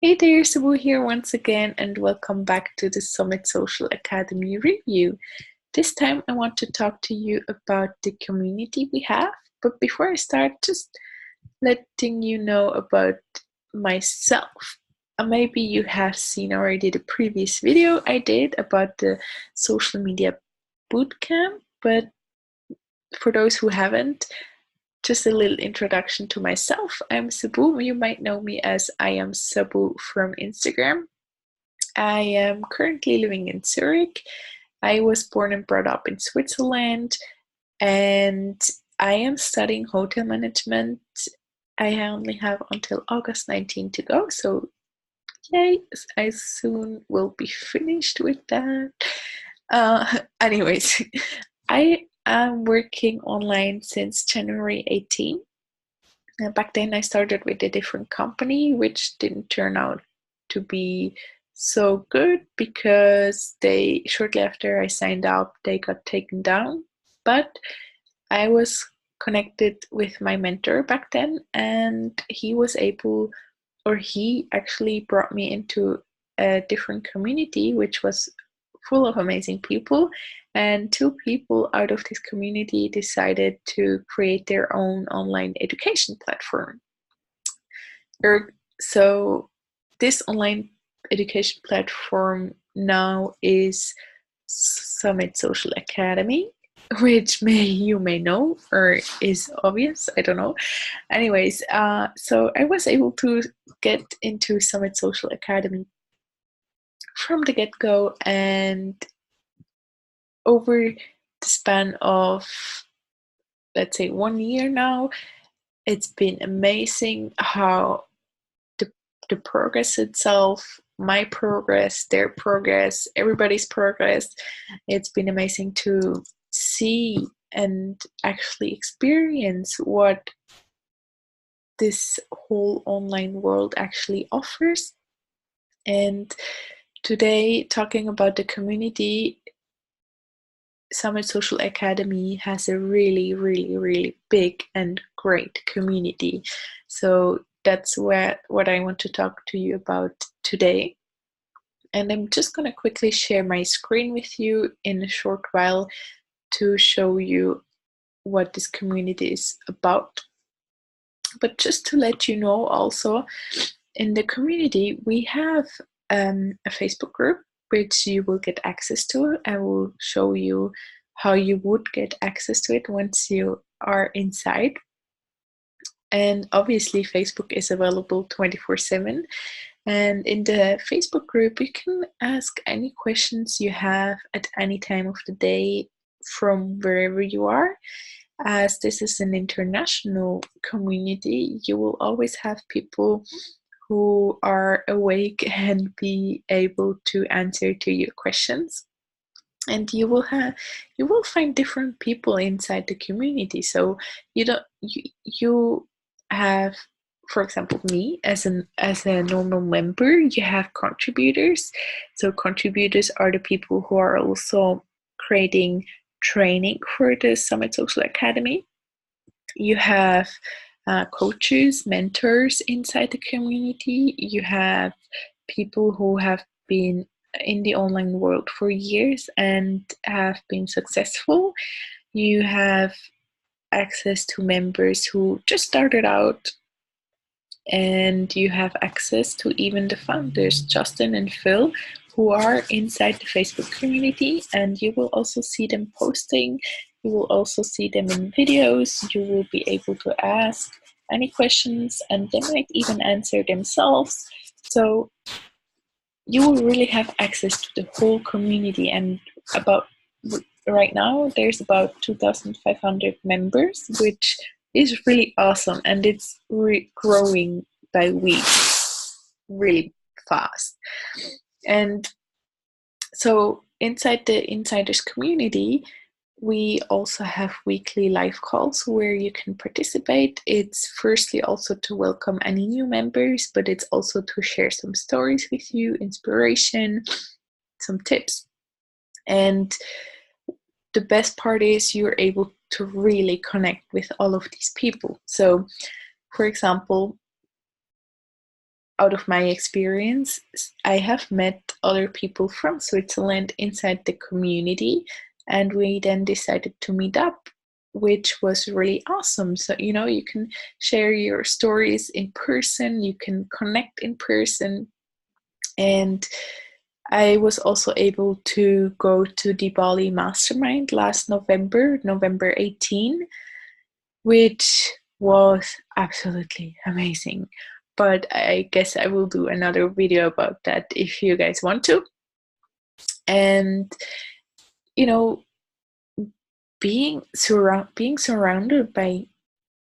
Hey there, Sabu here once again, and welcome back to the Summit Social Academy review. This time I want to talk to you about the community we have, but before I start, just letting you know about myself. Maybe you have seen already the previous video I did about the social media bootcamp, but for those who haven't, just a little introduction to myself. I'm Sabu. You might know me as I am Sabu from Instagram. I am currently living in Zurich. I was born and brought up in Switzerland, and I am studying hotel management. I only have until August 19 to go, so yay, I soon will be finished with that. Anyways, I am working online since January 18. Back then, I started with a different company, which didn't turn out to be so good because they shortly after I signed up, they got taken down. But I was connected with my mentor back then, and he actually brought me into a different community, which was full of amazing people. And two people out of this community decided to create their own online education platform. So, this online education platform now is Summit Social Academy, which you may know or is obvious. I don't know. Anyways, so I was able to get into Summit Social Academy from the get go, and over the span of, let's say, 1 year now, it's been amazing how the progress itself, my progress, their progress, everybody's progress. It's been amazing to see and actually experience what this whole online world actually offers. And today, talking about the community, Summit Social Academy has a really, really, really big and great community. So that's what I want to talk to you about today. And I'm just going to quickly share my screen with you in a short while to show you what this community is about. But just to let you know also, in the community, we have a Facebook group which you will get access to. I will show you how you would get access to it once you are inside. And obviously, Facebook is available 24/7. And in the Facebook group, you can ask any questions you have at any time of the day from wherever you are. As this is an international community, you will always have people who are awake and be able to answer to your questions. And you will find different people inside the community. So you have, for example, me as a normal member. You have contributors. So contributors are the people who are also creating training for the Summit Social Academy. You have coaches, mentors inside the community. You have people who have been in the online world for years and have been successful. You have access to members who just started out, and you have access to even the founders, Justin and Phil, who are inside the Facebook community, and you will also see them posting. You will also see them in videos. You will be able to ask any questions, and they might even answer themselves. So you will really have access to the whole community. And about right now, there's about 2,500 members, which is really awesome, and it's growing by week, really fast. And so inside the insiders community, we also have weekly live calls where you can participate. It's firstly also to welcome any new members, but it's also to share some stories with you, inspiration, some tips. And the best part is you're able to really connect with all of these people. So, for example, out of my experience, I have met other people from Switzerland inside the community, and we then decided to meet up, which was really awesome. So, you can share your stories in person, you can connect in person. And I was also able to go to the Bali Mastermind last November 18, which was absolutely amazing. But I guess I will do another video about that if you guys want to. And being surrounded by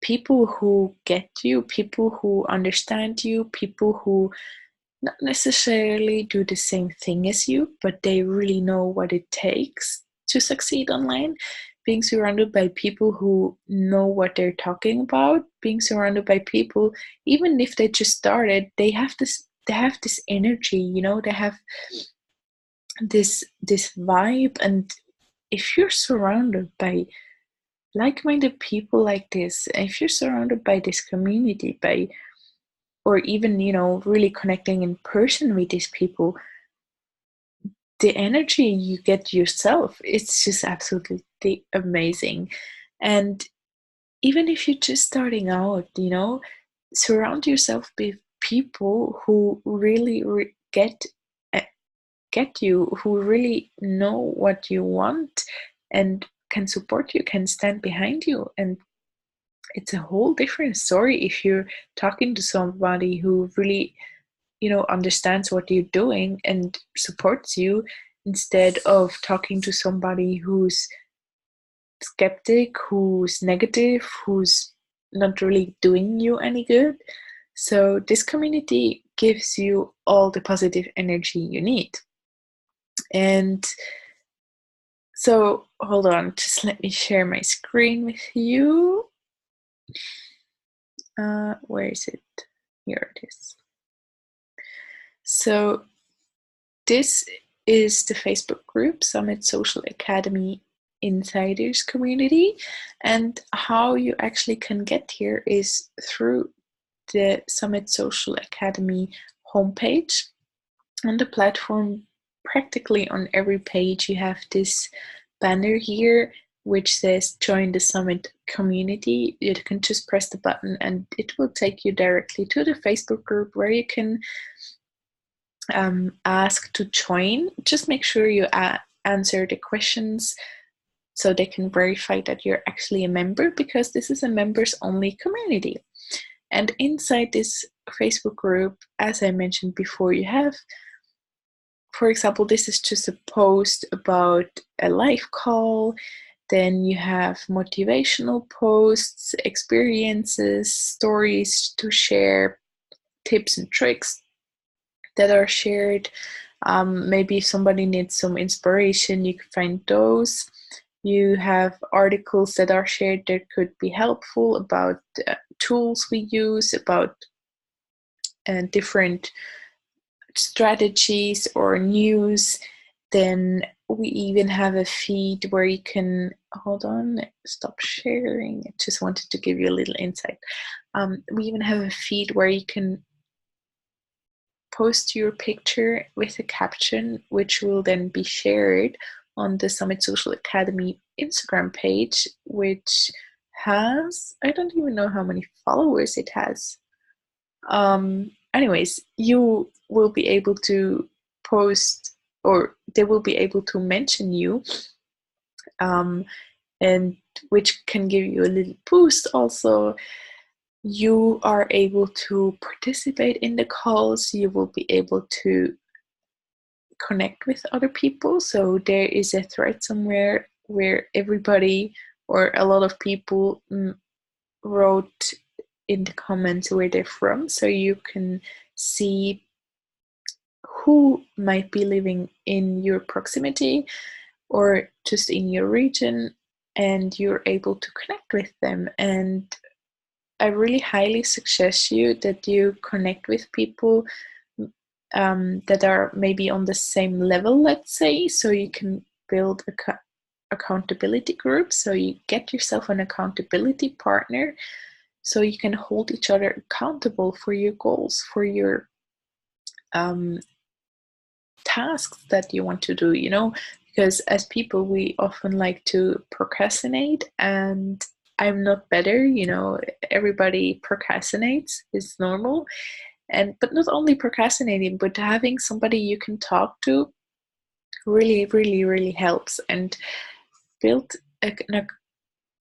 people who get you, people who understand you, people who not necessarily do the same thing as you, but they really know what it takes to succeed online. Being surrounded by people who know what they're talking about, being surrounded by people, even if they just started, they have this energy, they have this vibe. And if you're surrounded by like-minded people like this, if you're surrounded by this community, or even really connecting in person with these people, the energy you get yourself, it's just absolutely amazing. And even if you're just starting out, surround yourself with people who really get you, who really know what you want and can support you, can stand behind you. And it's a whole different story if you're talking to somebody who really understands what you're doing and supports you, instead of talking to somebody who's skeptic, who's negative, who's not really doing you any good. So this community gives you all the positive energy you need. And so hold on, just let me share my screen with you. Where is it? Here it is. So this is the Facebook group, Summit Social Academy Insiders Community. And how you actually can get here is through the Summit Social Academy homepage. On the platform, practically on every page, you have this banner here which says join the Summit community. You can just press the button and it will take you directly to the Facebook group where you can ask to join. Just make sure you answer the questions so they can verify that you're actually a member, because this is a members only community. And inside this Facebook group, as I mentioned before, you have, for example, this is just a post about a live call. Then you have motivational posts, experiences, stories to share, tips and tricks that are shared. Maybe if somebody needs some inspiration, you can find those. You have articles that are shared that could be helpful about tools we use, about different strategies or news. Then we even have a feed where you can, hold on, stop sharing. I just wanted to give you a little insight. We even have a feed where you can post your picture with a caption, which will then be shared on the Summit Social Academy Instagram page, which has, I don't even know how many followers it has. Anyways, you will be able to post, or they will be able to mention you, and which can give you a little boost. Also, you are able to participate in the calls. You will be able to connect with other people. So there is a thread somewhere where everybody or a lot of people wrote in the comments where they're from, so you can see who might be living in your proximity or just in your region, and you're able to connect with them. And I really highly suggest you that you connect with people that are maybe on the same level, let's say, so you can build accountability groups. So you get yourself an accountability partner, so you can hold each other accountable for your goals, for your um, tasks that you want to do, because as people, we often like to procrastinate, and I'm not better, everybody procrastinates, it's normal. But not only procrastinating, but having somebody you can talk to really, really, really helps. And build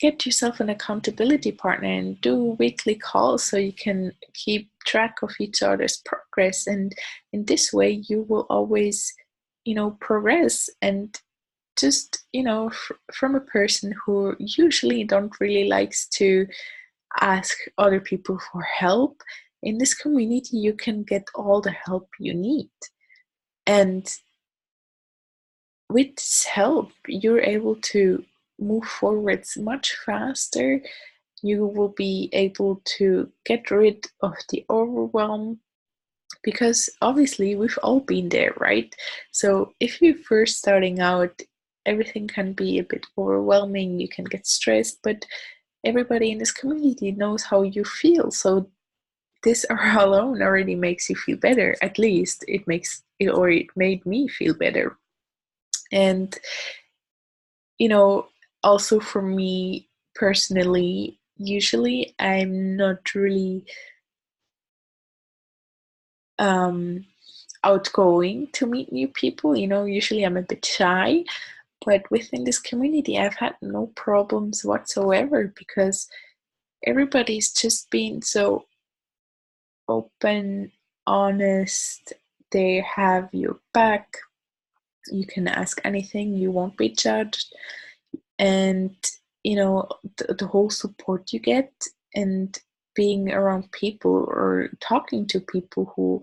get yourself an accountability partner and do weekly calls so you can keep track of each other's progress. And in this way, you will always, progress. And just, from a person who usually don't really likes to ask other people for help, in this community, you can get all the help you need. And with this help, you're able to move forwards much faster. You will be able to get rid of the overwhelm, because obviously we've all been there, right? So if you're first starting out, everything can be a bit overwhelming, you can get stressed, but everybody in this community knows how you feel. So this alone already makes you feel better. At least it makes it, or it made me feel better. And also for me personally, usually I'm not really outgoing to meet new people. Usually I'm a bit shy, but within this community, I've had no problems whatsoever, because everybody's just been so open, honest. They have your back. You can ask anything, you won't be judged. And the whole support you get, and being around people or talking to people who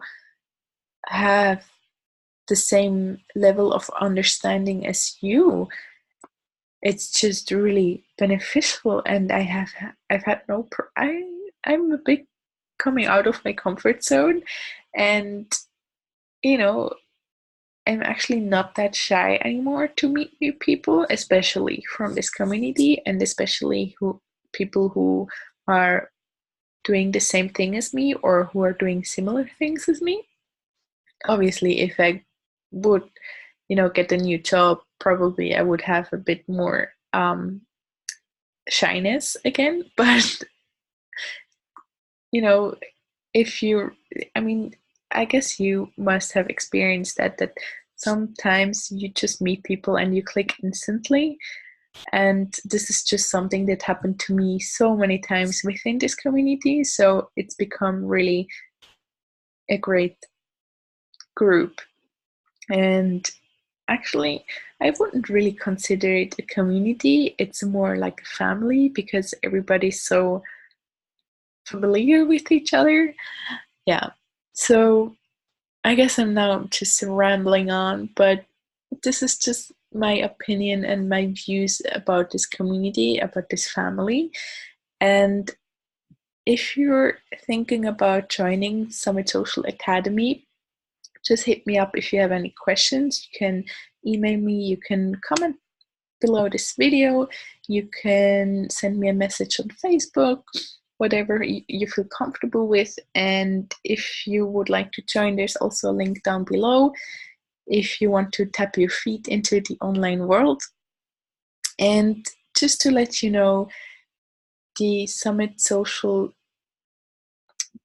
have the same level of understanding as you, it's just really beneficial. And I've had I'm a big coming out of my comfort zone. And you know I'm actually not that shy anymore to meet new people, especially from this community, and especially people who are doing the same thing as me, or who are doing similar things as me. Obviously, if I would, get a new job, probably I would have a bit more shyness again. But you know, if you, I mean, I guess you must have experienced that sometimes you just meet people and you click instantly. And this is just something that happened to me so many times within this community. So it's become really a great group. And actually, I wouldn't really consider it a community. It's more like a family, because everybody's so familiar with each other. Yeah. So I guess I'm now just rambling on, but this is just my opinion and my views about this community, about this family. And if you're thinking about joining Summit Social Academy, just hit me up if you have any questions. You can email me, you can comment below this video, you can send me a message on Facebook, whatever you feel comfortable with. And if you would like to join, there's also a link down below if you want to tap your feet into the online world. And just to let you know, the Summit Social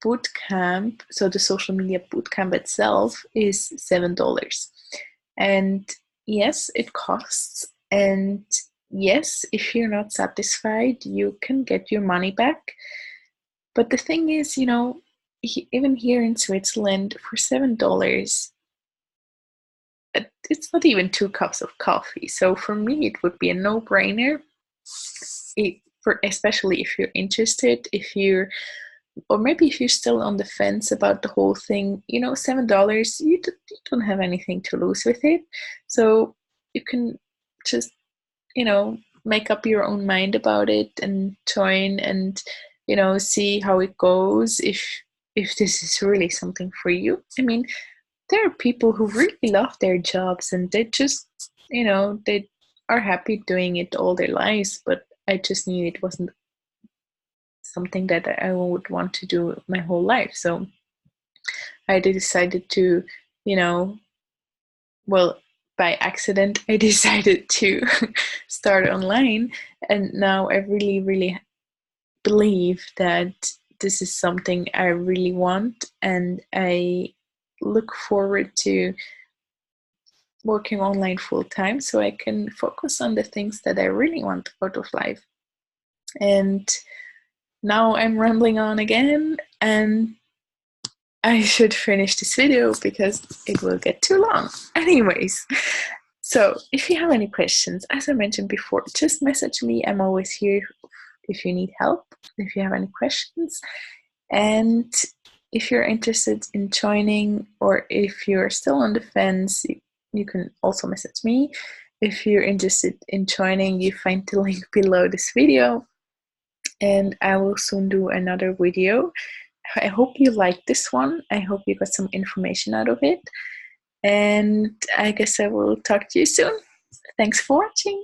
Bootcamp, so the social media bootcamp itself, is $7. And yes, it costs. And yes, if you're not satisfied, you can get your money back. But the thing is, even here in Switzerland, for $7, it's not even 2 cups of coffee. So for me, it would be a no-brainer. Especially if you're interested, or maybe if you're still on the fence about the whole thing, $7, you don't have anything to lose with it. So you can just, make up your own mind about it and join, and, see how it goes, if this is really something for you. I mean, there are people who really love their jobs, and they just, they are happy doing it all their lives. But I just knew it wasn't something that I would want to do my whole life. So I decided to, you know, well, by accident, I decided to start online. And now I really, really believe that this is something I really want. And I look forward to working online full time so I can focus on the things that I really want out of life. And now I'm rambling on again, and I should finish this video because it will get too long. Anyways, so if you have any questions, as I mentioned before, just message me. I'm always here if you need help, if you have any questions. And if you're interested in joining, or if you're still on the fence, you can also message me. If you're interested in joining, you find the link below this video. And I will soon do another video. I hope you liked this one. I hope you got some information out of it. And I guess I will talk to you soon. Thanks for watching.